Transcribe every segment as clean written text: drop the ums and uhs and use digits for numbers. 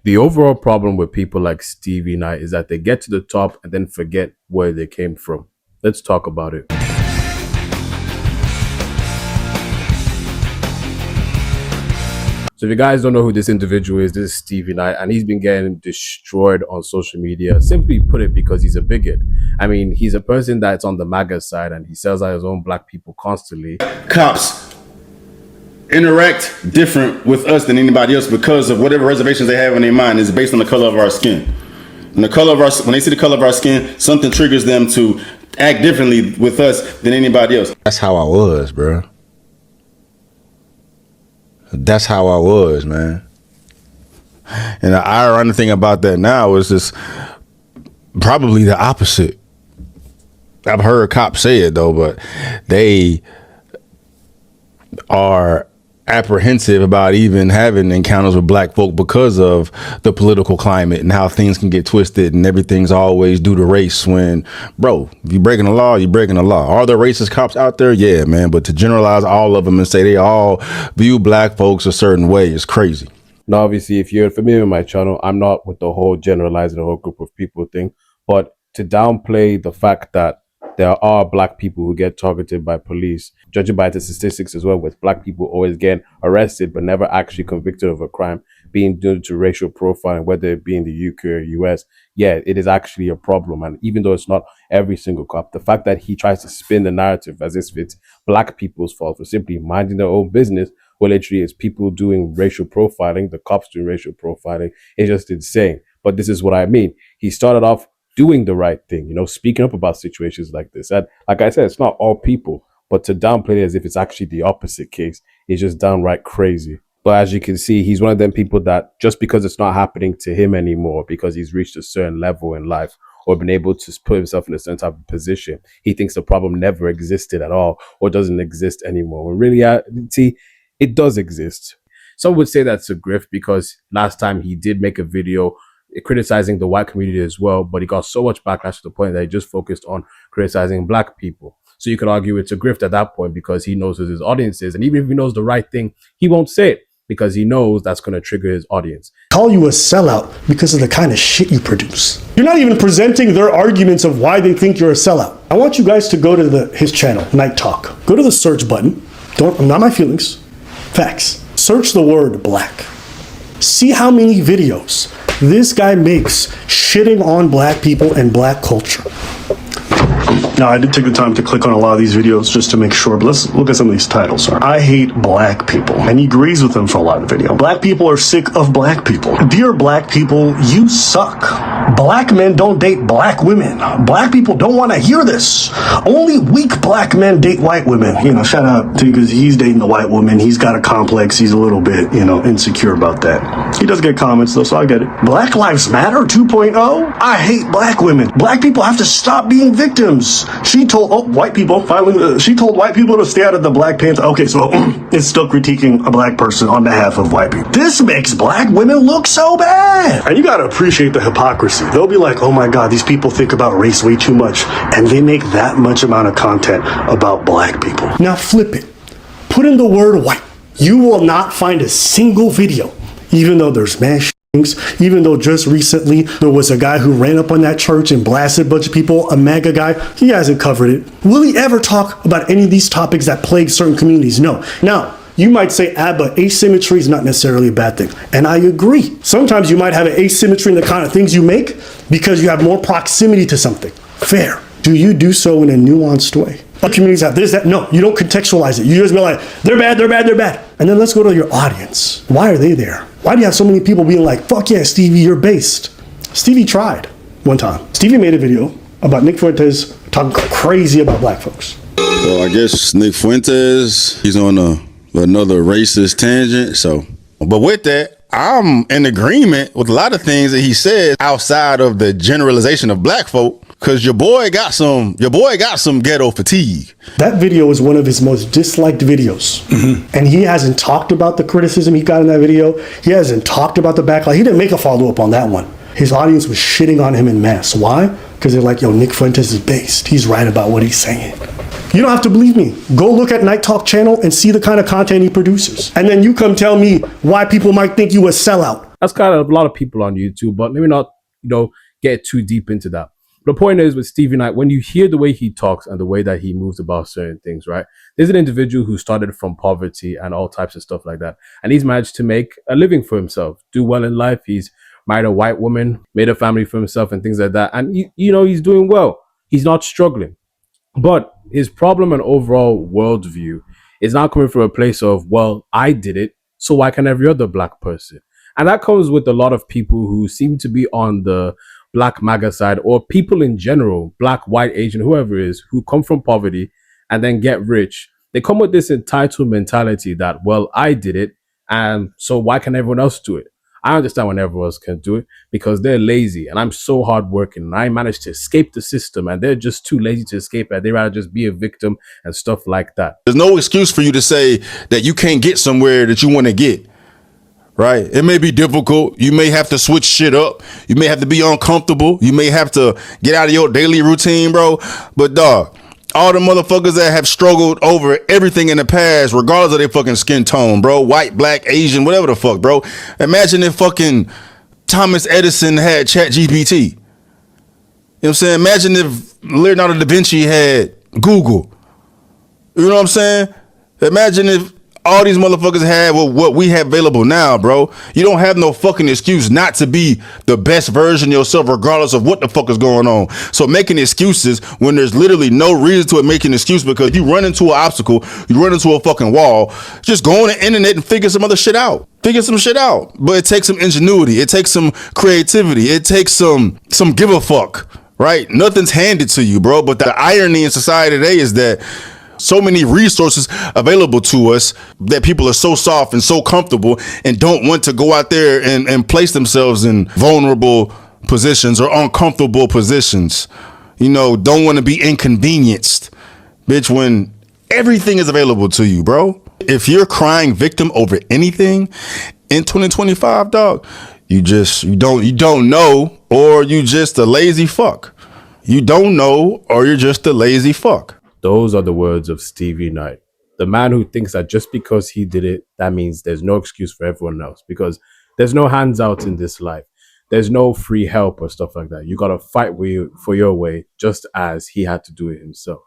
The overall problem with people like Stevie Knight is that they get to the top and then forget where they came from. Let's talk about it. So if you guys don't know who this individual is, this is Stevie Knight, and he's been getting destroyed on social media. Simply put it, because he's a bigot. I mean, he's a person that's on the MAGA side, and he sells out his own black people constantly. Cops interact different with us than anybody else because of whatever reservations they have in their mind is based on the color of our skin. And the color of our, when they see the color of our skin, something triggers them to act differently with us than anybody else. That's how I was, bro. That's how I was, man. And the ironic thing about that now is just probably the opposite. I've heard cops say it though, but they are apprehensive about even having encounters with black folk because of the political climate and how things can get twisted and everything's always due to race when, bro, if you're breaking the law, you're breaking the law. Are there racist cops out there? Yeah, man. But to generalize all of them and say they all view black folks a certain way is crazy. Now, obviously, if you're familiar with my channel, I'm not with the whole generalizing the whole group of people thing, but to downplay the fact that there are black people who get targeted by police, judging by the statistics as well, with black people always getting arrested but never actually convicted of a crime being due to racial profiling, whether it be in the UK or US. Yeah, it is actually a problem. And even though it's not every single cop, the fact that he tries to spin the narrative as if it's black people's fault for simply minding their own business, well, literally it's people doing racial profiling, the cops doing racial profiling, is just insane. But this is what I mean. He started off doing the right thing, speaking up about situations like this. And like I said, it's not all people, but to downplay it as if it's actually the opposite case is just downright crazy. But as you can see, he's one of them people that just because it's not happening to him anymore, because he's reached a certain level in life or been able to put himself in a certain type of position, he thinks the problem never existed at all or doesn't exist anymore. When reality, it does exist. Some would say that's a grift because last time he did make a video criticizing the white community as well, but he got so much backlash to the point that he just focused on criticizing black people. So you could argue it's a grift at that point because he knows who his audience is, and even if he knows the right thing, he won't say it because he knows that's going to trigger his audience. Call you a sellout because of the kind of shit you produce. You're not even presenting their arguments of why they think you're a sellout. I want you guys to go to his channel, Night Talk. Go to the search button. Not my feelings. Facts. Search the word black. See how many videos this guy makes shitting on black people and black culture. Now, I did take the time to click on a lot of these videos just to make sure, but let's look at some of these titles. I hate black people, and he agrees with them for a lot of the video. Black people are sick of black people. Dear black people, you suck. Black men don't date black women. Black people don't want to hear this. Only weak black men date white women. Shout out to you because he's dating a white woman. He's got a complex. He's a little bit, insecure about that. He does get comments though, so I get it. Black Lives Matter 2.0. I hate black women. Black people have to stop being victims. She told white people finally. She told white people to stay out of the Black Panther. Okay, so it's still critiquing a black person on behalf of white people. This makes black women look so bad. And you gotta appreciate the hypocrisy. They'll be like, oh my God, these people think about race way too much, and they make that much amount of content about black people. Now flip it. Put in the word white. You will not find a single video, even though there's mass even though just recently there was a guy who ran up on that church and blasted a bunch of people, a MAGA guy. He hasn't covered it. Will he ever talk about any of these topics that plague certain communities? No. Now, you might say, but asymmetry is not necessarily a bad thing. And I agree. Sometimes you might have an asymmetry in the kind of things you make because you have more proximity to something. Fair. Do you do so in a nuanced way? Other communities have this, that. No, you don't contextualize it. You just be like, they're bad, they're bad, they're bad. And then let's go to your audience. Why are they there? Why do you have so many people being like, fuck yeah, Stevie, you're based? Stevie tried one time. Stevie made a video about Nick Fuentes talking crazy about black folks. Well, I guess Nick Fuentes, he's on another racist tangent. But with that, I'm in agreement with a lot of things that he said outside of the generalization of black folk. Cause your boy got some ghetto fatigue. That video is one of his most disliked videos. And he hasn't talked about the criticism he got in that video. He hasn't talked about the backlash. He didn't make a follow-up on that one. His audience was shitting on him en masse. Why? Because they're like, yo, Nick Fuentes is based. He's right about what he's saying. You don't have to believe me. Go look at Night Talk channel and see the kind of content he produces. And then you come tell me why people might think you a sellout. That's kind of a lot of people on YouTube, but let me not, get too deep into that. The point is with Stevie Knight, when you hear the way he talks and the way that he moves about certain things, right? There's an individual who started from poverty and all types of stuff like that. And he's managed to make a living for himself, do well in life. He's married a white woman, made a family for himself and things like that. And, he's doing well. He's not struggling. But his problem and overall worldview is not coming from a place of, well, I did it, so why can every other black person? And that comes with a lot of people who seem to be on the black MAGA side, or people in general, black, white, Asian, whoever it is, who come from poverty and then get rich. They come with this entitled mentality that, well, I did it, and so why can everyone else do it? I understand when everyone else can do it because they're lazy and I'm so hardworking and I managed to escape the system and they're just too lazy to escape it. They rather just be a victim and stuff like that. There's no excuse for you to say that you can't get somewhere that you want to get. Right? It may be difficult. You may have to switch shit up. You may have to be uncomfortable. You may have to get out of your daily routine, bro. But dog, all the motherfuckers that have struggled over everything in the past, regardless of their fucking skin tone, bro, white, black, Asian, whatever the fuck, bro. Imagine if fucking Thomas Edison had ChatGPT. You know what I'm saying? Imagine if Leonardo da Vinci had Google. You know what I'm saying? Imagine if all these motherfuckers had what we have available now, bro. You don't have no fucking excuse not to be the best version of yourself, regardless of what the fuck is going on. So making excuses when there's literally no reason to make an excuse because you run into an obstacle, you run into a fucking wall, just go on the internet and figure some other shit out. Figure some shit out. But it takes some ingenuity. It takes some creativity. It takes some give a fuck, right? Nothing's handed to you, bro. But the irony in society today is that so many resources available to us that people are so soft and so comfortable and don't want to go out there and place themselves in vulnerable positions or uncomfortable positions. Don't want to be inconvenienced, bitch, when everything is available to you, bro. If you're crying victim over anything in 2025, dog, you don't know, or you just a lazy fuck. You don't know, or you're just a lazy fuck. Those are the words of Stevie Knight, the man who thinks that just because he did it, that means there's no excuse for everyone else, because there's no hands out in this life. There's no free help or stuff like that. You got to fight for your way, just as he had to do it himself.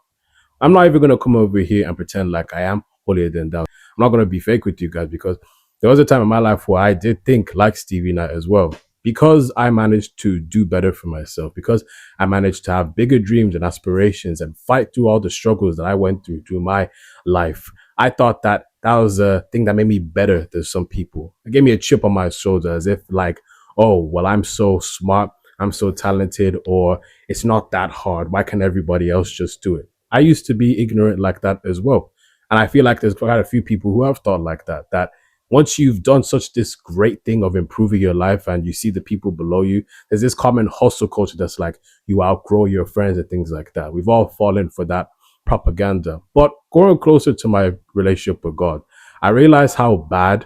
I'm not even going to come over here and pretend like I am holier than thou. I'm not going to be fake with you guys, because there was a time in my life where I did think like Stevie Knight as well. Because I managed to do better for myself, because I managed to have bigger dreams and aspirations and fight through all the struggles that I went through my life, I thought that was a thing that made me better than some people. It gave me a chip on my shoulder, as if like, oh, well, I'm so smart, I'm so talented, or it's not that hard. Why can't everybody else just do it? I used to be ignorant like that as well. And I feel like there's quite a few people who have thought like that once you've done such this great thing of improving your life and you see the people below you, there's this common hustle culture that's like you outgrow your friends and things like that. We've all fallen for that propaganda. But growing closer to my relationship with God, I realized how bad,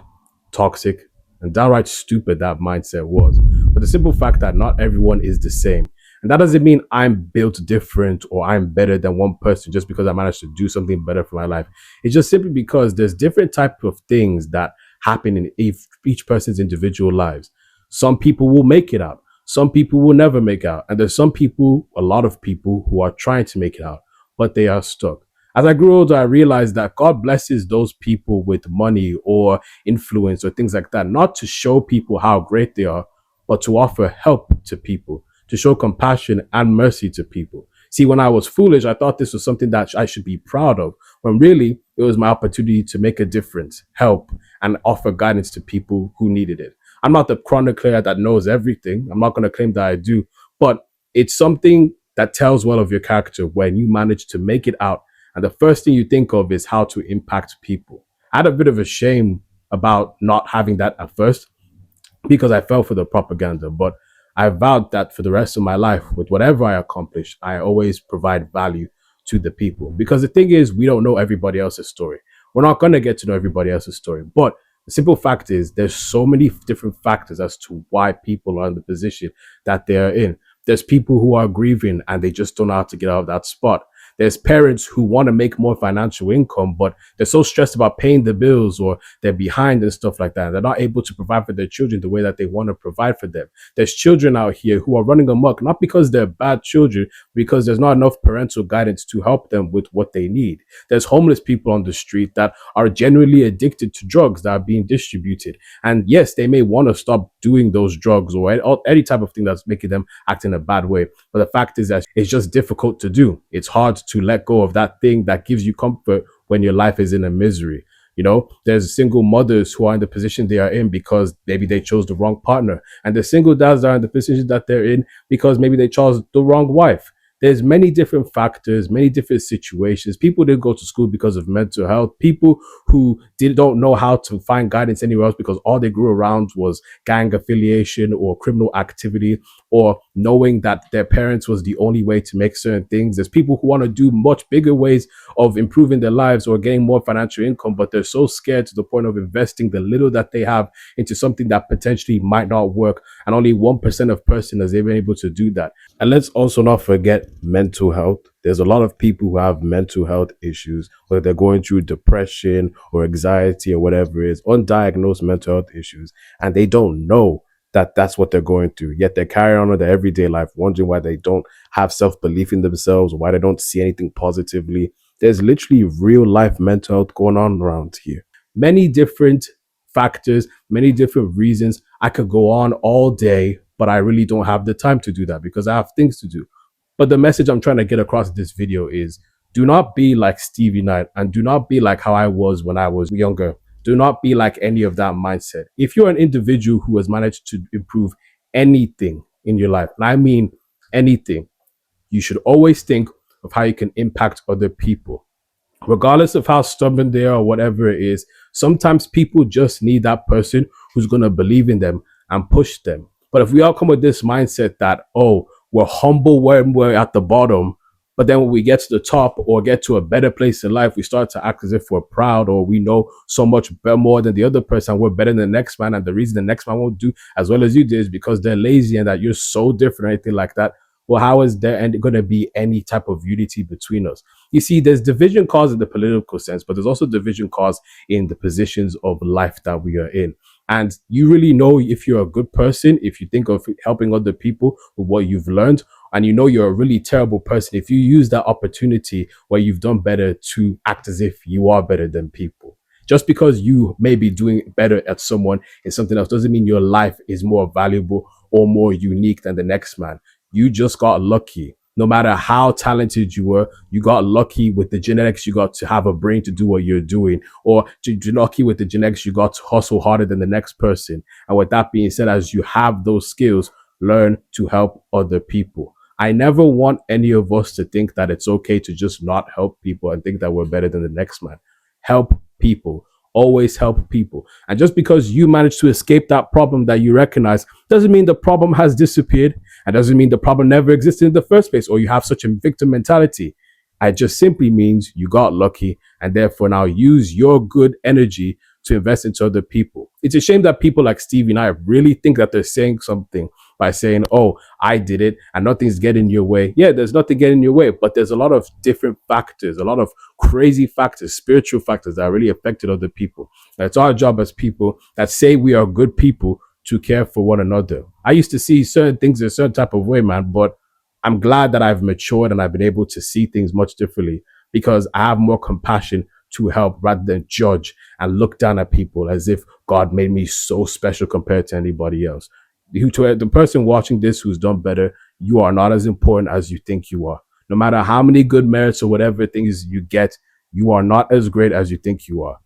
toxic, and downright stupid that mindset was. But the simple fact that not everyone is the same. And that doesn't mean I'm built different or I'm better than one person just because I managed to do something better for my life. It's just simply because there's different types of things that happen in each person's individual lives. Some people will make it out. Some people will never make out. And there's some people, a lot of people, who are trying to make it out, but they are stuck. As I grew older, I realized that God blesses those people with money or influence or things like that, not to show people how great they are, but to offer help to people, to show compassion and mercy to people. See, when I was foolish, I thought this was something that I should be proud of, when really it was my opportunity to make a difference, help, and offer guidance to people who needed it. I'm not the chronicler that knows everything. I'm not going to claim that I do, but it's something that tells well of your character when you manage to make it out. And the first thing you think of is how to impact people. I had a bit of a shame about not having that at first because I fell for the propaganda, but I vowed that for the rest of my life, with whatever I accomplish, I always provide value to the people. Because the thing is, we don't know everybody else's story. We're not going to get to know everybody else's story. But the simple fact is, there's so many different factors as to why people are in the position that they're in. There's people who are grieving and they just don't know how to get out of that spot. There's parents who want to make more financial income, but they're so stressed about paying the bills, or they're behind and stuff like that. They're not able to provide for their children the way that they want to provide for them. There's children out here who are running amok, not because they're bad children, because there's not enough parental guidance to help them with what they need. There's homeless people on the street that are genuinely addicted to drugs that are being distributed. And yes, they may want to stop doing those drugs or any type of thing that's making them act in a bad way. But the fact is that it's just difficult to do. It's hard to let go of that thing that gives you comfort when your life is in a misery. There's single mothers who are in the position they are in because maybe they chose the wrong partner. And the single dads are in the position that they're in because maybe they chose the wrong wife. There's many different factors, many different situations. People didn't go to school because of mental health. People who don't know how to find guidance anywhere else because all they grew around was gang affiliation or criminal activity, or knowing that their parents was the only way to make certain things. There's people who want to do much bigger ways of improving their lives or getting more financial income, but they're so scared to the point of investing the little that they have into something that potentially might not work. And only 1% of person has been able to do that. And let's also not forget mental health. There's a lot of people who have mental health issues, whether they're going through depression or anxiety or whatever it is, undiagnosed mental health issues, and they don't know that that's what they're going through. Yet they carry on with their everyday life, wondering why they don't have self-belief in themselves, or why they don't see anything positively. There's literally real life mental health going on around here. Many different factors, many different reasons. I could go on all day, but I really don't have the time to do that because I have things to do. But the message I'm trying to get across in this video is, do not be like Stevie Knight, and do not be like how I was when I was younger. Do not be like any of that mindset. If you're an individual who has managed to improve anything in your life, and I mean anything, you should always think of how you can impact other people. Regardless of how stubborn they are or whatever it is, sometimes people just need that person who's going to believe in them and push them. But if we all come with this mindset that, oh, we're humble when we're at the bottom, but then when we get to the top or get to a better place in life, we start to act as if we're proud or we know so much more than the other person. We're better than the next man. And the reason the next man won't do as well as you did is because they're lazy and that you're so different or anything like that. Well, how is there going to be any type of unity between us? You see, there's division caused in the political sense, but there's also division caused in the positions of life that we are in. And you really know if you're a good person, if you think of helping other people with what you've learned, and you know you're a really terrible person, if you use that opportunity where you've done better to act as if you are better than people. Just because you may be doing better at someone in something else doesn't mean your life is more valuable or more unique than the next man. You just got lucky. No matter how talented you were, you got lucky with the genetics you got to have a brain to do what you're doing, or you're lucky with the genetics you got to hustle harder than the next person. And with that being said, as you have those skills, learn to help other people. I never want any of us to think that it's okay to just not help people and think that we're better than the next man. Help people. Always help people. And just because you managed to escape that problem that you recognize doesn't mean the problem has disappeared, and doesn't mean the problem never existed in the first place or you have such a victim mentality. It just simply means you got lucky, and therefore now use your good energy to invest into other people. It's a shame that people like Stevie and I really think that they're saying something by saying, oh, I did it and nothing's getting your way. Yeah, there's nothing getting your way, but there's a lot of different factors, a lot of crazy factors, spiritual factors that really affected other people. And it's our job as people that say we are good people to care for one another. I used to see certain things in a certain type of way, man, but I'm glad that I've matured and I've been able to see things much differently because I have more compassion to help rather than judge and look down at people as if God made me so special compared to anybody else. To the person watching this who's done better, you are not as important as you think you are. No matter how many good merits or whatever things you get, you are not as great as you think you are.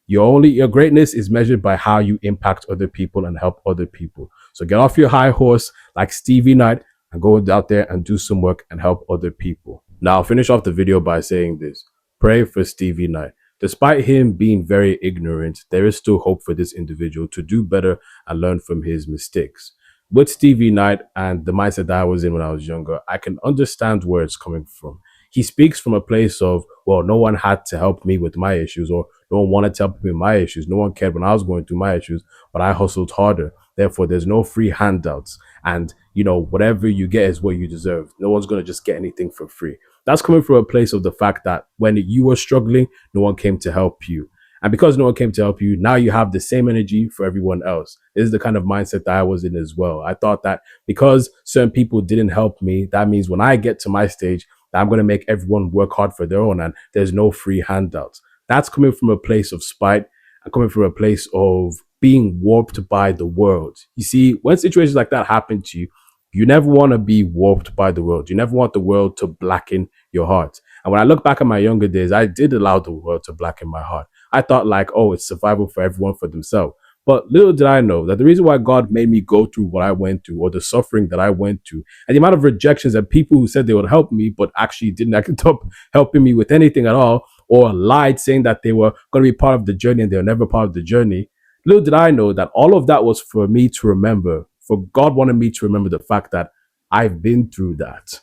Your greatness is measured by how you impact other people and help other people. So get off your high horse like Stevie Knight and go out there and do some work and help other people. Now I'll finish off the video by saying this. Pray for Stevie Knight. Despite him being very ignorant, there is still hope for this individual to do better and learn from his mistakes. With Stevie Knight and the mindset that I was in when I was younger, I can understand where it's coming from. He speaks from a place of, well, no one had to help me with my issues, or no one wanted to help me with my issues. No one cared when I was going through my issues, but I hustled harder. Therefore, there's no free handouts. And, whatever you get is what you deserve. No one's going to just get anything for free. That's coming from a place of the fact that when you were struggling, no one came to help you. And because no one came to help you, now you have the same energy for everyone else. This is the kind of mindset that I was in as well. I thought that because certain people didn't help me, that means when I get to my stage, that I'm going to make everyone work hard for their own and there's no free handouts. That's coming from a place of spite and coming from a place of being warped by the world. You see, when situations like that happen to you, you never want to be warped by the world. You never want the world to blacken your heart. And when I look back at my younger days, I did allow the world to blacken my heart. I thought like, oh, it's survival for everyone for themselves. But little did I know that the reason why God made me go through what I went through or the suffering that I went through and the amount of rejections and people who said they would help me, but actually didn't actually stop helping me with anything at all, or lied saying that they were going to be part of the journey and they were never part of the journey. Little did I know that all of that was for me to remember, for God wanted me to remember the fact that I've been through that.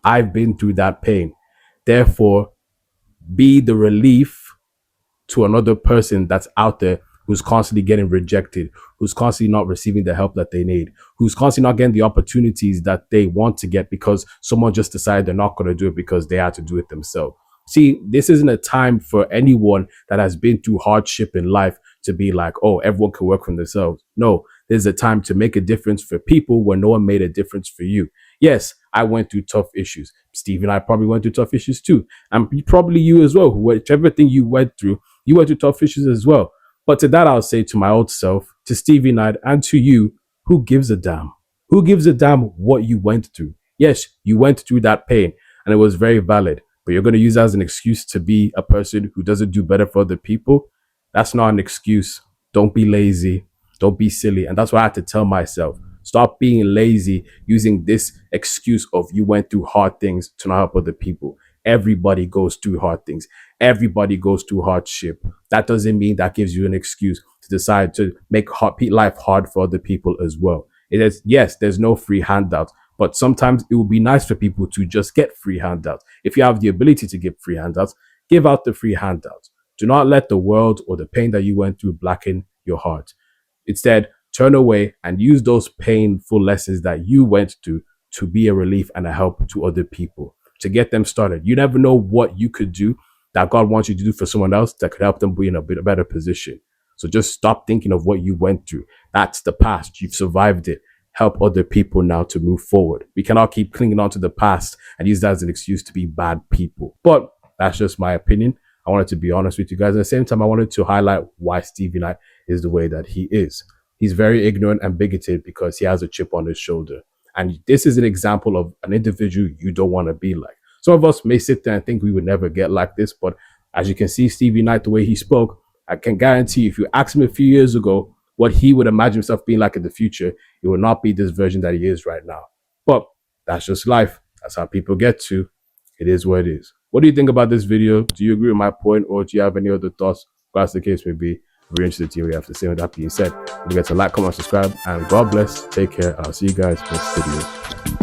I've been through that pain. Therefore, be the relief to another person that's out there who's constantly getting rejected, who's constantly not receiving the help that they need, who's constantly not getting the opportunities that they want to get because someone just decided they're not going to do it because they had to do it themselves. See, this isn't a time for anyone that has been through hardship in life to be like, oh, everyone can work for themselves. No, there's a time to make a difference for people where no one made a difference for you. Yes, I went through tough issues. Steve and I probably went through tough issues too. And probably you as well. Whichever thing you went through tough issues as well. But to that, I'll say to my old self, to Stevie Knight, and to you, who gives a damn? Who gives a damn what you went through? Yes, you went through that pain and it was very valid, but you're going to use that as an excuse to be a person who doesn't do better for other people. That's not an excuse. Don't be lazy. Don't be silly. And that's what I had to tell myself. Stop being lazy using this excuse of you went through hard things to not help other people. Everybody goes through hard things. Everybody goes through hardship. That doesn't mean that gives you an excuse to decide to make life hard for other people as well. It is, yes, there's no free handouts, but sometimes it would be nice for people to just get free handouts. If you have the ability to give free handouts, give out the free handouts. Do not let the world or the pain that you went through blacken your heart. Instead, turn away and use those painful lessons that you went through to be a relief and a help to other people, to get them started. You never know what you could do that God wants you to do for someone else that could help them be in a better position. So just stop thinking of what you went through. That's the past. You've survived it. Help other people now to move forward. We cannot keep clinging on to the past and use that as an excuse to be bad people. But that's just my opinion. I wanted to be honest with you guys. At the same time, I wanted to highlight why Stevie Knight is the way that he is. He's very ignorant and bigoted because he has a chip on his shoulder. And this is an example of an individual you don't want to be like. Some of us may sit there and think we would never get like this, but as you can see, Stevie Knight, the way he spoke, I can guarantee if you asked him a few years ago what he would imagine himself being like in the future, it will not be this version that he is right now. But that's just life. That's how people get to. It is what it is. What do you think about this video? Do you agree with my point, or do you have any other thoughts? As the case may be, very interested to hear what you have to say. With that being said, don't forget to like, comment, subscribe, and God bless. Take care. I'll see you guys next video.